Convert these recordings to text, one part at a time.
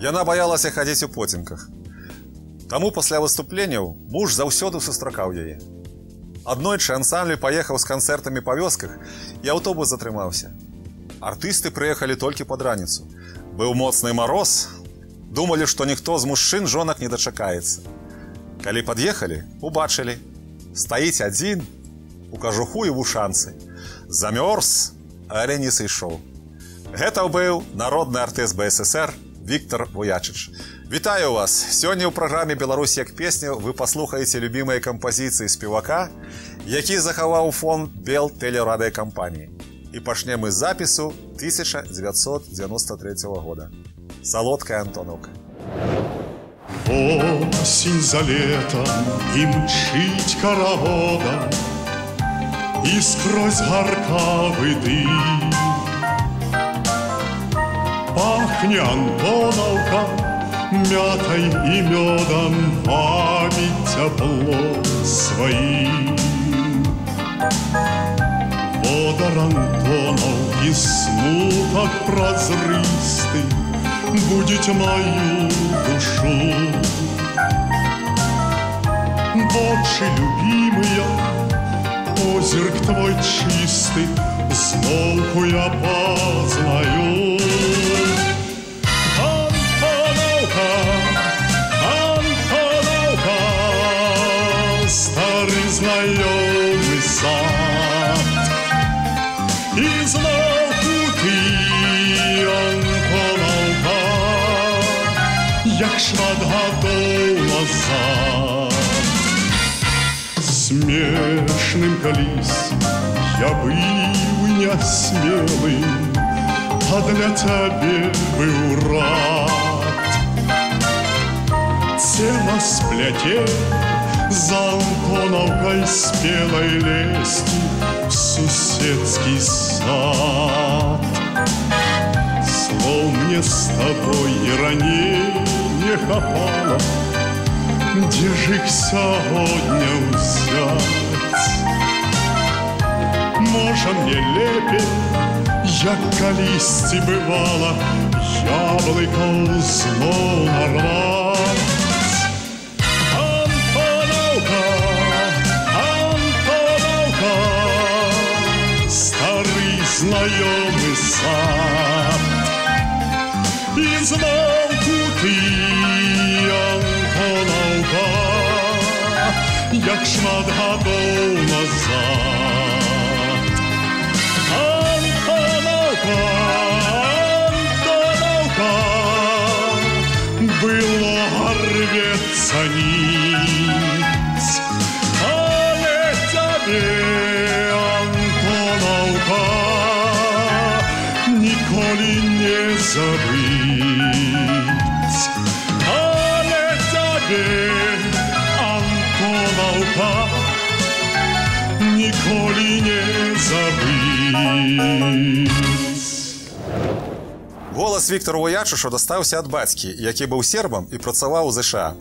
Яна баялася хадзіць у поцемках. Таму пасля выступленняў муж заўсёды сустракаў яе. Аднойчы ансамбль паехаў з канцэртамі па вёсках, і аўтобус затрымаўся. Артысты прыехалі толькі пад раніцу. Быў моцны мароз. Думалі, што ніхто з мужчын жонак не дачакаецца. Калі пад'ехалі, убачылі. Стаіць адзін, у кажуху і вушанцы. Замёрз, але не сышоў. Гэта быў народны артыст БССР Віктор Вуячыч. Вітаю вас! Сёння ў праграме «Беларусь як песня» вы паслухаеце любімыя кампазіцыі спевака, які захаваў фонд Белтэлерадыёкампаніі. І пачнем мы з запісу 1993 года. Солодкая Антоновка. Осень за летом и мчить каравода, и сквозь горкавый дым пахнет Антоновка мятой и медом, вабит тепло своим. Водор Антоновки смуток прозрыстый будет мою душу. Боже любимые, озерк твой чистый, знову я познаю. Антоновка, Антоновка, старый знакомый сад. И знову ты, Антоновка, як шмат гадоў назад. Смешным колись я был несмелым, а для тебя был рад. Тема сплетен за Антоновкой спелой лести в соседский сад. Слов мне с тобой и ранее не хапало, где ж их сегодня взять? Може мне лепей, як колись бывало, яблоко знов нарвать. Антоновка, Антоновка, старый знакомый сад. И знову ты, Антоновка, як шмат гадоў назад. Антоновка, Антоновка, было рвется нить, але тебе, Антоновка, ніколі не забыть. Але тебе, Антоновка, ніколі не забыть. Голас Віктора Вуячыча дастаўся ад бацькі, які быў сербам і працаваў у ЗША.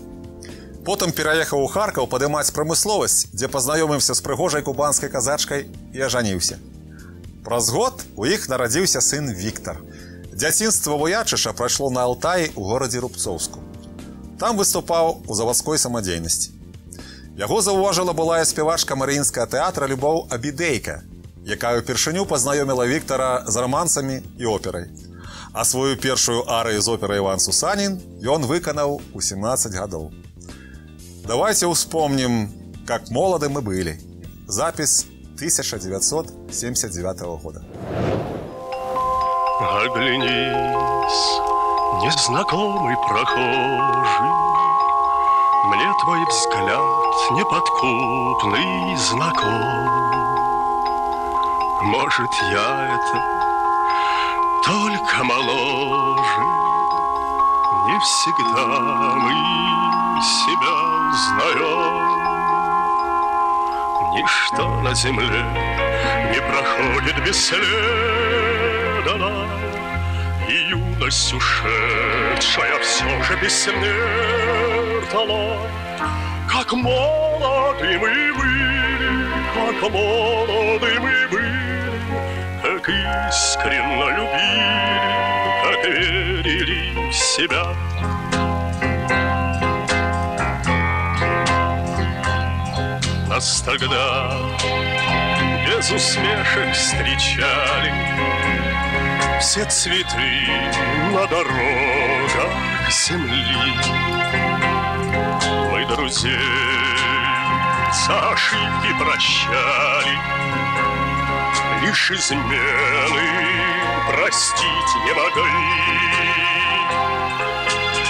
Потым пераехаў у Харкаў падымаць прамысловасць, дзе пазнаёміўся з прыгожай кубанскай казачкай і ажаніўся. Праз год у іх нарадзіўся сын Віктар. Дзяцінства Вуячыча прайшло на Алтаі ў горадзе Рубцоўску. Там выступаў у завадской самадзейнасці. Яго заўважыла былая спявачка Марыінскага тэатра Любоў Абідейка, якая ўпершыню пазнаёміла Віктара з рамансамі і операй. А сваю першую арыю з операй «Іван Сусанін» ён выканаў у 17 гадоў. Давайте успомним, как молоды мы были. Запись 1979 года. Оглянись, незнакомый прохожий, мне твой взгляд неподкупный знаком. Может, я это только моложе, не всегда мы себя узнаем. Ничто на земле не проходит бесследно, и юность ушедшая все же бессмертна. Как молоды мы были, как молоды мы были, как искренно любили, как верили в себя. нас тогда без усмешек встречали все цветы на дорогах земли. Мы друзей за ошибки прощали, лишь измены простить не могли.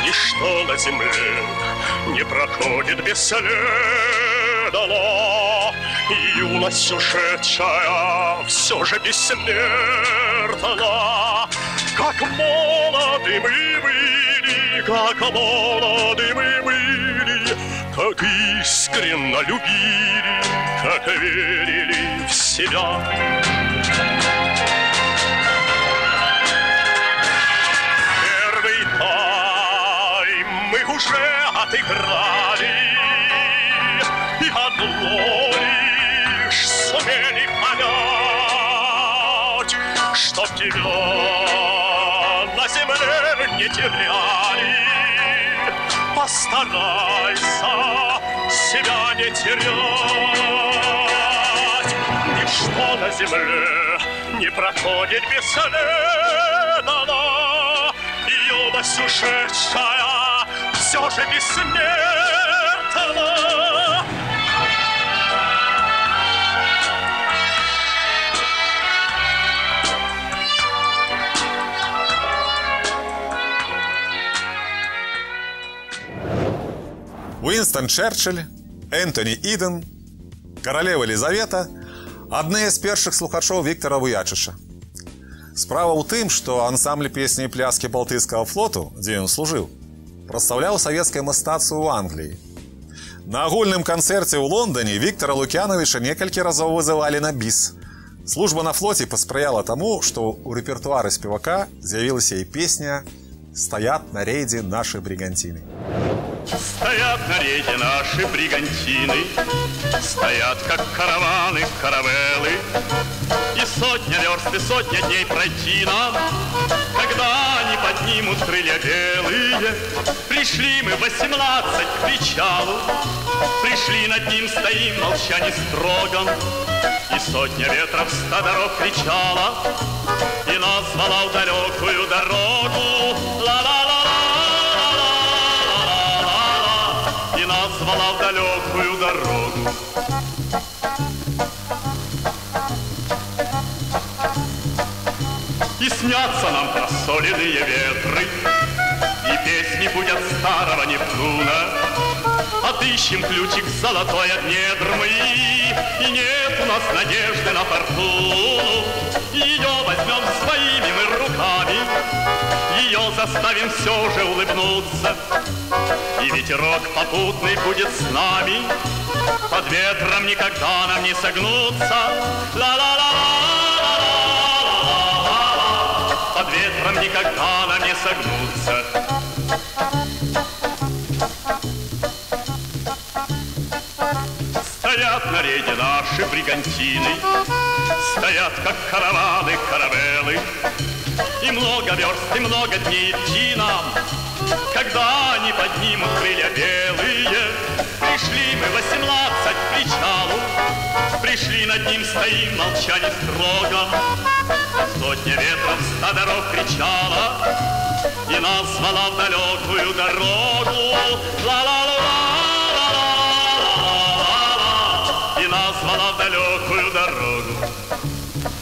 Ничто на земле не проходит бесследно, и юность ушедшая все же бессмертна. Как молоды мы были, как молоды мы были, как искренно любили, как верили в себя. Первый тайм мы уже отыграли, и одно лишь сумели понять, чтоб тебя на земле не теряли. Постарайся себя не терять. Ничто на земле не проходит бесследно, и юность ушедшая все же бессмертна. Уинстон Черчилль, Энтоні Іден, каралева Елізавета – адны з першых слухачоў Віктара Вуячыча. Справа ў тым, што ансамбль песні і пляскі Балтыйскага флоту, дзе ён служыў, прадстаўляў савецкае мастацтва ў Англіі. На агульным канцэрце ў Лондоне Віктара Лукьяновича некалькі разоў вызывалі на біс. Служба на флоце паспрыяла таму, што ў рэпертуары спевака з'явілася і песня «Стоят на рейде наши бригантины». Стоят на рейде наши бригантины, стоят, как караваны, каравеллы, и сотня верст, и сотня дней пройти нам, когда они поднимут крылья белые. Пришли мы 18 к причалу, пришли, над ним стоим, молча не строгом, и сотня ветров 100 дорог кричала и назвала в далекую дорогу. И назвала в далекую дорогу. И снятся нам просоленные ветры, и песни будут старого Нептуна. Отыщем ключик золотой от недр мои, и нет у нас надежды на фортуну. Ее возьмем своими мы руками, ее заставим все же улыбнуться. И ветерок попутный будет с нами, под ветром никогда нам не согнуться. Ла-ла-ла-ла-ла-ла-ла-ла, под ветром никогда нам не согнуться. Стоят на рейде наши бригантины, стоят, как караваны, каравеллы, и много верст, и много дней идти нам, когда они поднимут крылья белые. Пришли мы 18 к причалу, пришли, над ним стоим, молча не строго. Сотня ветров 100 дорог кричала и нас звала в далекую дорогу. Ла-ла-ла-ла-ла-ла-ла-ла, и нас звала в далекую дорогу,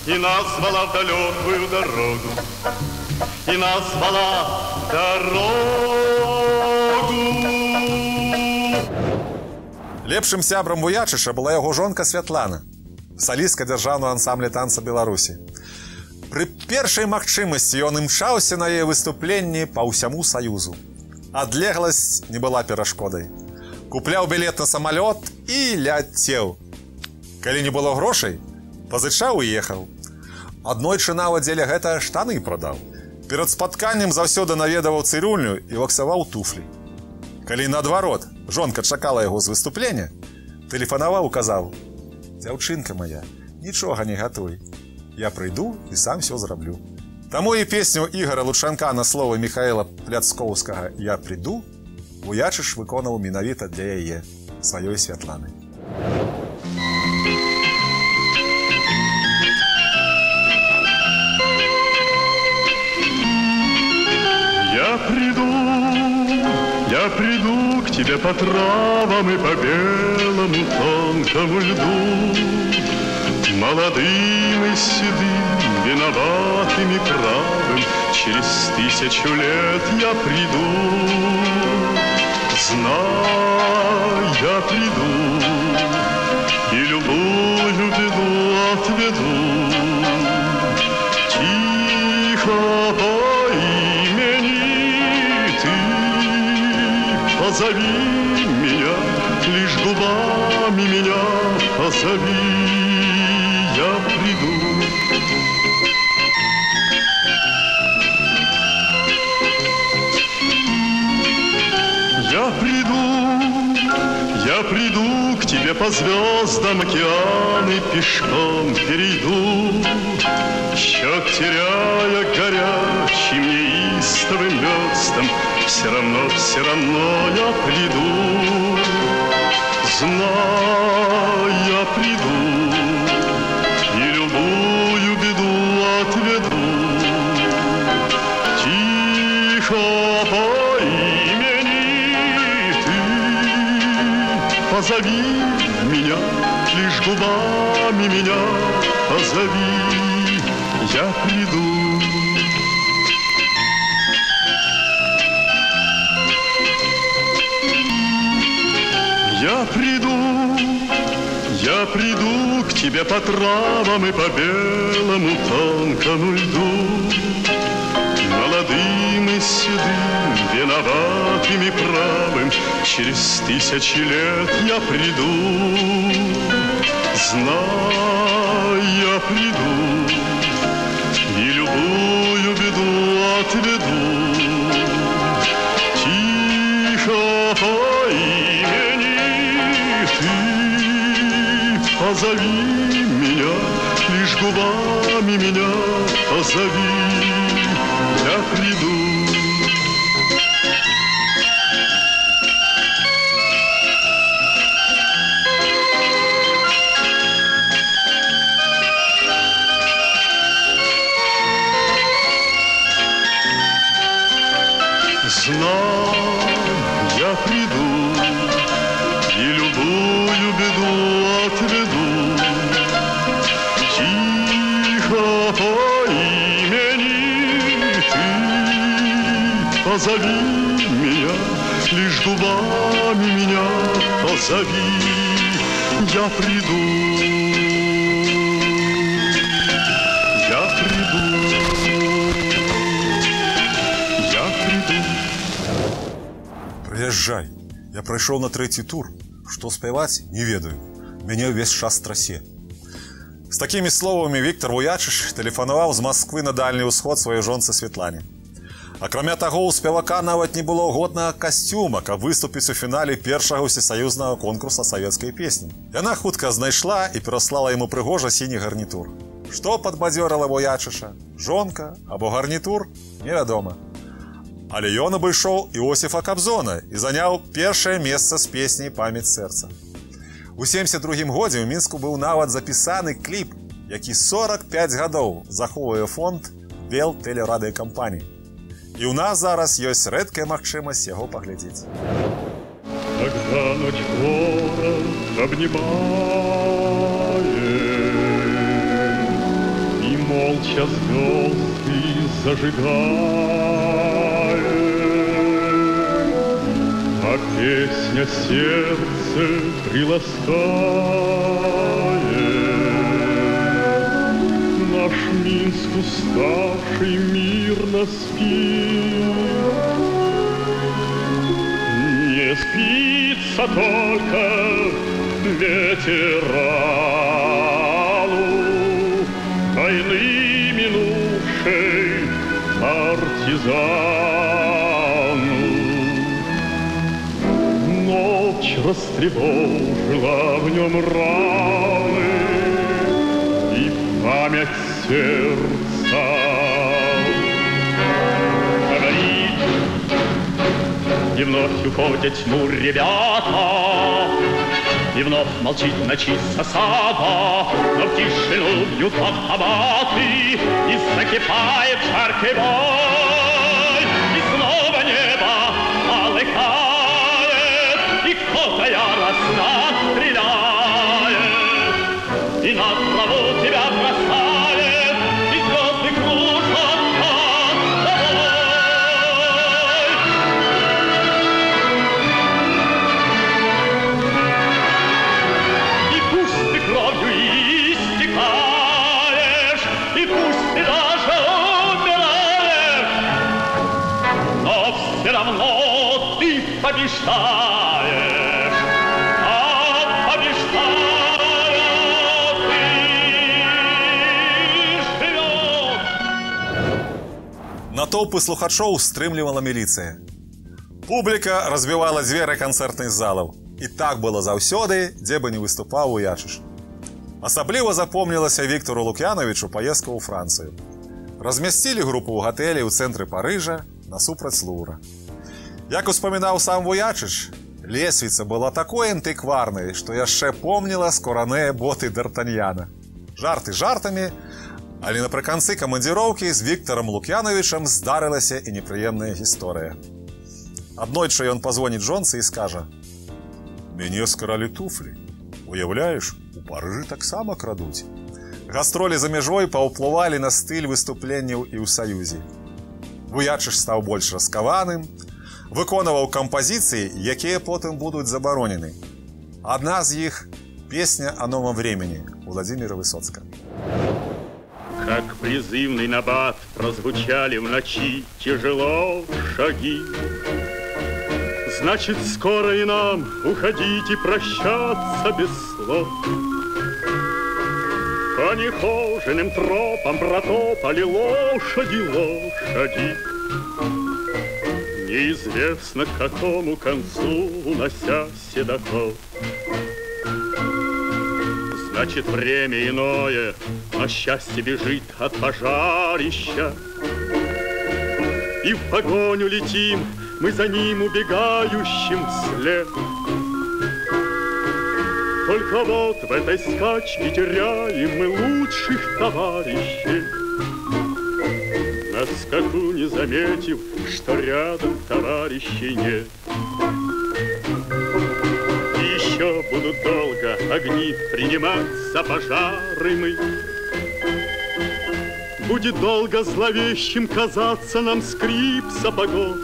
и нас звала в далекую дорогу, и нас звала в дорогу. Лепшым сябрам Вуячыча была яго жонка Святлана, салістка дзяржаўнага ансамбля танца Беларусі. Пры першай магчымасці ён імчаўся на яе выступленні па ўсяму Саюзу. Адлегласць не была перашкодай. Купляў білет на самалёт і ляцеў. Калі не было грошай, пазычаў і ехаў. Аднойчы нават дзеля гэтага штаны прадаў. Перад спатканнем заўсёды наведаваў цырюльню і ваксаваў туфлі. Калі наадварот жонка чакала яго з выступлення, тэлефанаваў і казаў: «Дзяўчынка моя, нічога не гатуй. Я прыйду і сам все зраблю». Таму і песню Ігора Лучанка на словы Михаила Пляцкоўскага «Я прыйду» Вуячыч выконаў менавіта для яе, сваёй Святланы. Я приду к тебе по травам и по белому тонкому льду, молодым и седым, виноватым и правым, через 1000 лет я приду. Знай, я приду и любую беду отведу. Тихо по имени ты позови меня, лишь губами меня позови, я приду. Я приду к тебе по звездам, океаны пешком перейду, счет теряя горячим неистовым лёстом, все равно я приду. Знай, я приду и любую беду отведу. Тихо по имени ты позови меня, лишь губами меня позови, я приду. Я приду к тебе по травам и по белому тонкому льду, молодым и седым, виноватым и правым, через 1000 лет я приду. Знай, я приду и любую беду отведу. Тихо по имени ты позови меня, лишь губами меня позови, я приду. Знай, я приду и любую беду отведу. Тихо по имени ты позови меня, лишь губами меня позови, я приду. Я приду. Я приду. Прыязджай, я прайшоў на 3-й тур. Што спяваць, не ведаю. Мяне ўвесь час трасе. З такімі словамі Віктор Вуячыч тэлефанаваў з Масквы на Дальні ўсход сваёй жонцы Светлане. Акрамя таго, у спевака нават не было годнага касцюма, каб выступіць у фінале першага ўсесаюзнага конкурса савецкай песні. Яна хутка знайшла і пераслала яму прыгожа сіні гарнітур. Што падбадзёрыла Вуячыча? Жонка або гарнітур? Невядома. Але ён абышоў Іосіфа Кабзона і заняў першае месца з песняй «Памяць сэрца». У 72-м годзе ў Мінску быў нават запісаны кліп, які 45 гадоў захоўвае фонд Белтэлерадыёкампаніі. І ў нас зараз ёсць рэдкая магчымасць яго паглядзець. Когда ночь город обнимает и молча звезды зажигает, а песня сердце приласкает, наш Минск уставший мирно спит. Не спится только ветерану войны минувшей партизану. Ночь растревожила в нем раны и память сердца. Говорит, и вновь уходят тьму ребята, и вновь молчит ночи засада, но в тишину бьют автоматы, и закипает жаркий бой, и снова небо полыхает. все равно ты побеждаешь. А побеждая ты живешь. Натоўпы слухачоў стрымлівала міліцыя. Публіка разбівала дзверы канцэртных залаў. І так было заўсёды, дзе бы не выступаў Вуячыч. Асабліва запомнілася Віктару Лук'яновічу паездка ў Францыю. Размясцілі групу ў гатэлі ў цэнтры Парыжа насупраць Лувра. Як успамінаў сам Вуячыч, лесвіца была такой антыкварнай, што яшчэ помніла скураныя боты д'Артаньяна. Жарты жартамі, але напрыканцы камандзіроўкі з Віктарам Лук'яновічам здарылася і непрыемная гісторыя. Аднойчы ён пазвоніць жонцы і скажа: «Мяне скаралі туфлі. Уяўляеш, у Парыжы таксама крадуць». Гастролі за мяжой паўплывалі на стыль выступленняў і ў Саюзе. Вуячыч стаў больш раскаваным, выконваў кампазіцыі, якія потым будуць забаронены. Адна з іх – песня о новом времени Владимира Высоцкого. Как призывный набат прозвучали в ночи тяжело шаги. Значит, скоро и нам уходить и прощаться без слов. По нехоженным тропам протопали лошади. Неизвестно к какому концу, унося седаков. Значит, время иное, но счастье бежит от пожарища. И в погоню летим, мы за ним убегающим вслед. Только вот в этой скачке теряем мы лучших товарищей, на скаку не заметив, что рядом товарищей нет. И еще будут долго огни принимать за пожары мы. Будет долго зловещим казаться нам скрип сапогов.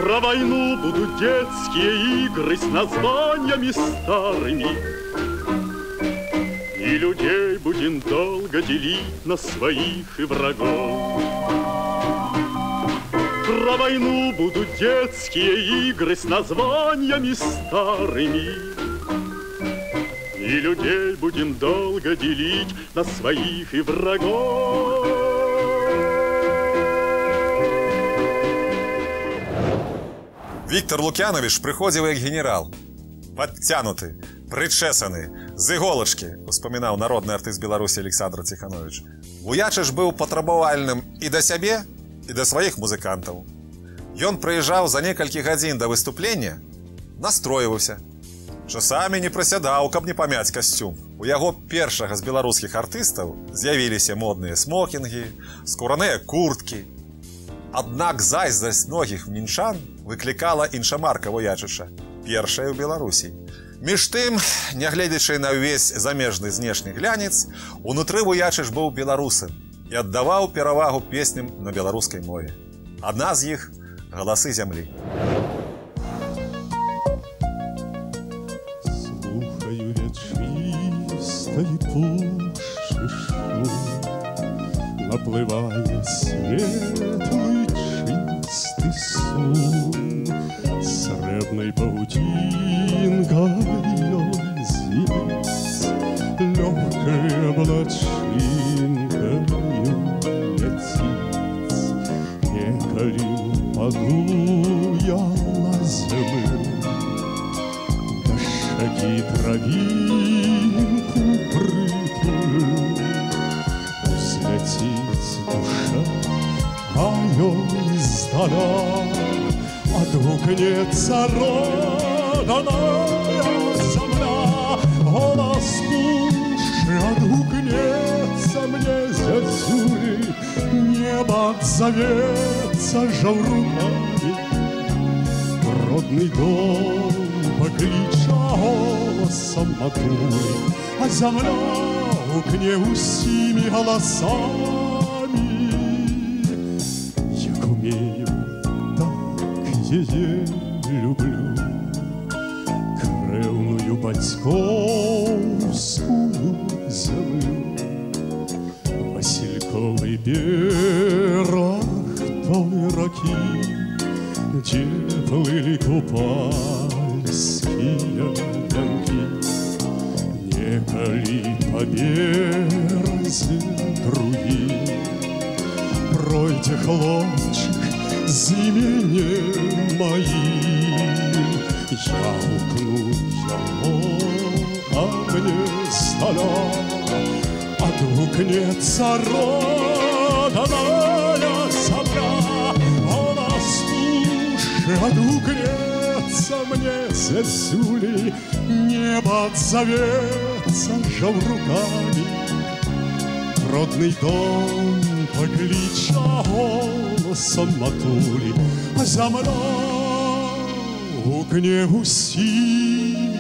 Про войну будут детские игры с названиями старыми. И людей будем долго делить на своих и врагов. Про войну будут детские игры с названиями старыми. И людей будем долго делить на своих и врагов. Віктар Лук'яновіч прыходзіў як генерал. Падцянуты, прычэсаны, з іголачкі, успамінаў народны артыст Беларусі Александр Ціхановіч. Вуячыч быў патрабавальным і да сябе, і да сваіх музыкантаў. Ён прыязджаў за некалькі гадзін да выступлення, настройваўся. Часамі не прасядаў, каб не памяць касцюм. У яго першага з беларускіх артыстаў з'явіліся модныя смокінгі, скураныя курткі. Аднак зайздрасць многіх мінчан выклікала іншамарка Вуячыча, першая ў Беларусі. Між тым, нягледзячы на ўвесь замежны знешні глянец, унутры Вуячыч быў беларусам і аддаваў перавагу песням на беларускай мове. Адна з іх – «Галасы зямлі». Слухаю ветвістай пушчы шум, наплывае светлый чисты сум, срэбнай паутинкою зіць, лёгкай облачинкою ляціць. Некалі упаду я на зямлю, да шагі травінку прытулю. Узляціць душа, а ёй здаля адгукнецца роданая зямля. Голас пушчы адгукнецца мне зязюлі, неба адзавецца жаўрукамі. Родны дом пакліча голасам матулі, а зямля гукне усімі галасамі. Як умею, так яе люблю, крэўную бацькоўскую зямлю. Васильковый бераг той купальские венки, неколи по березе други. Пройде хлопчик з именем моим, я укну его, а мне здаля отгукнется родная земля. А на суше отгукнется мне зерсюли, небо отзовется жал руками. Родный дом поклича голосом матули, а земля гукне усими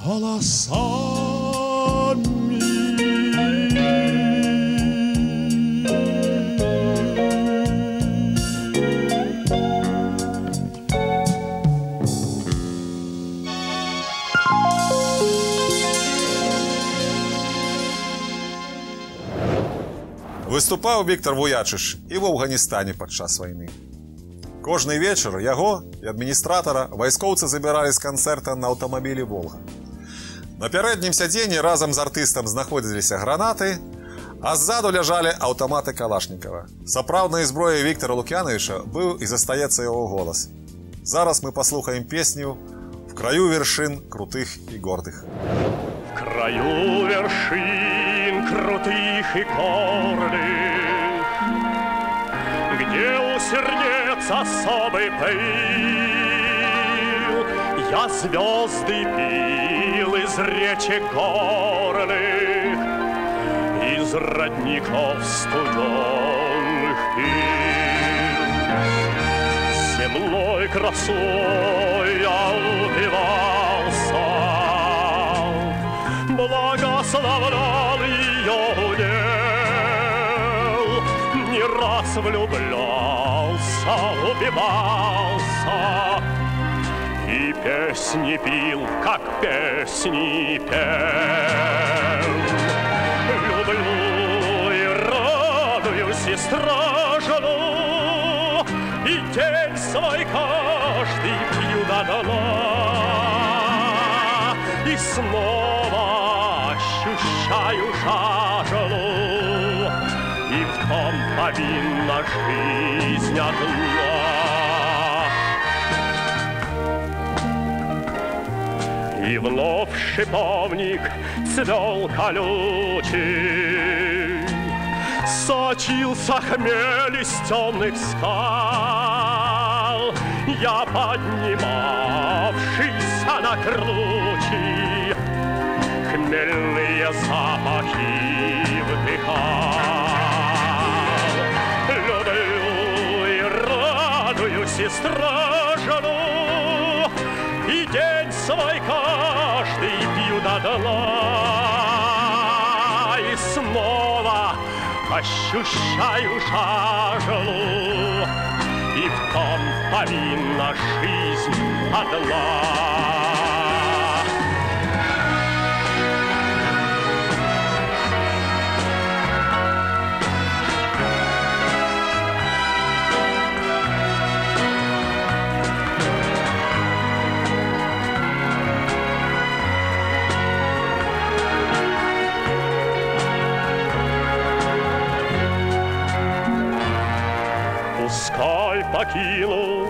голосами. Выступаў Віктор Вуячыч і ў Афганістане падчас вайны. Кожны вечар яго і адміністратара вайскоўцы забіралі з канцэрта на аўтамабілі «Волга». На пярэднім сядзенні разам з артыстам знаходзіліся гранаты, а ззаду ляжалі аўтаматы Калашнікава. Сапраўднай зброяй Віктора Лук'яновіча быў і застаецца яго голас. Зараз мы паслухаем песню «В краю вершин крутых и гордых». В краю вершин крутых и гордых, где у сердец особый пыл, я звезды пил из речек горных, из родников студенных пил. Земной красой я упивался, благословлял ее удел, не раз влюблялся, убивался и песни пил, как песни пел. Люблю и радуюсь, и стражу, и день свой каждый пью до дна, и снова ощущаю жажду, и в том повинна жизнь одна. И вновь шиповник цвел колючий, сочился хмель из темных скал, я, поднимавшийся на кручи, хмельные запахи вдыхал. Люблю и радуюсь, и стражду, и день свой каждый пью до дна, и снова ощущаю жажду, и в том повинна жизнь одна. Пускай покинул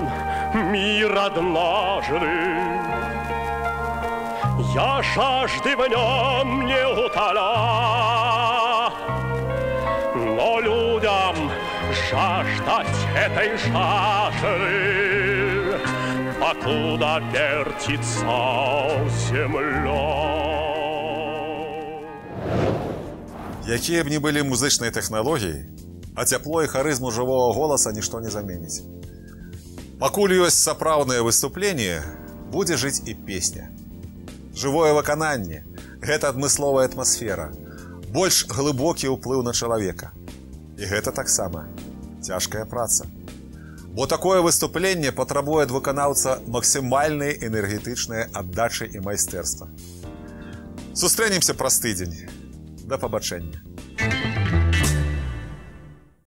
мир однажды, я жажды в нем не утоля, но людям жаждать этой жажды, покуда вертится земля. Якія б ні былі музычныя тэхналогіі, а цяпло і харызму жывога голаса нішто не заменіць. Пакуль ёсць сапраўднае выступленне, будзе жыць і песня. Жывое выкананне – гэта адмысловая атмасфера, больш глыбокі ўплыў на чалавека. І гэта таксама цяжкая праца. Бо такое выступленне патрабуе ад выканаўца максімальнай энергетычнай аддачы і майстэрства. Сустрэнемся праз тыдзень. Да пабачэння.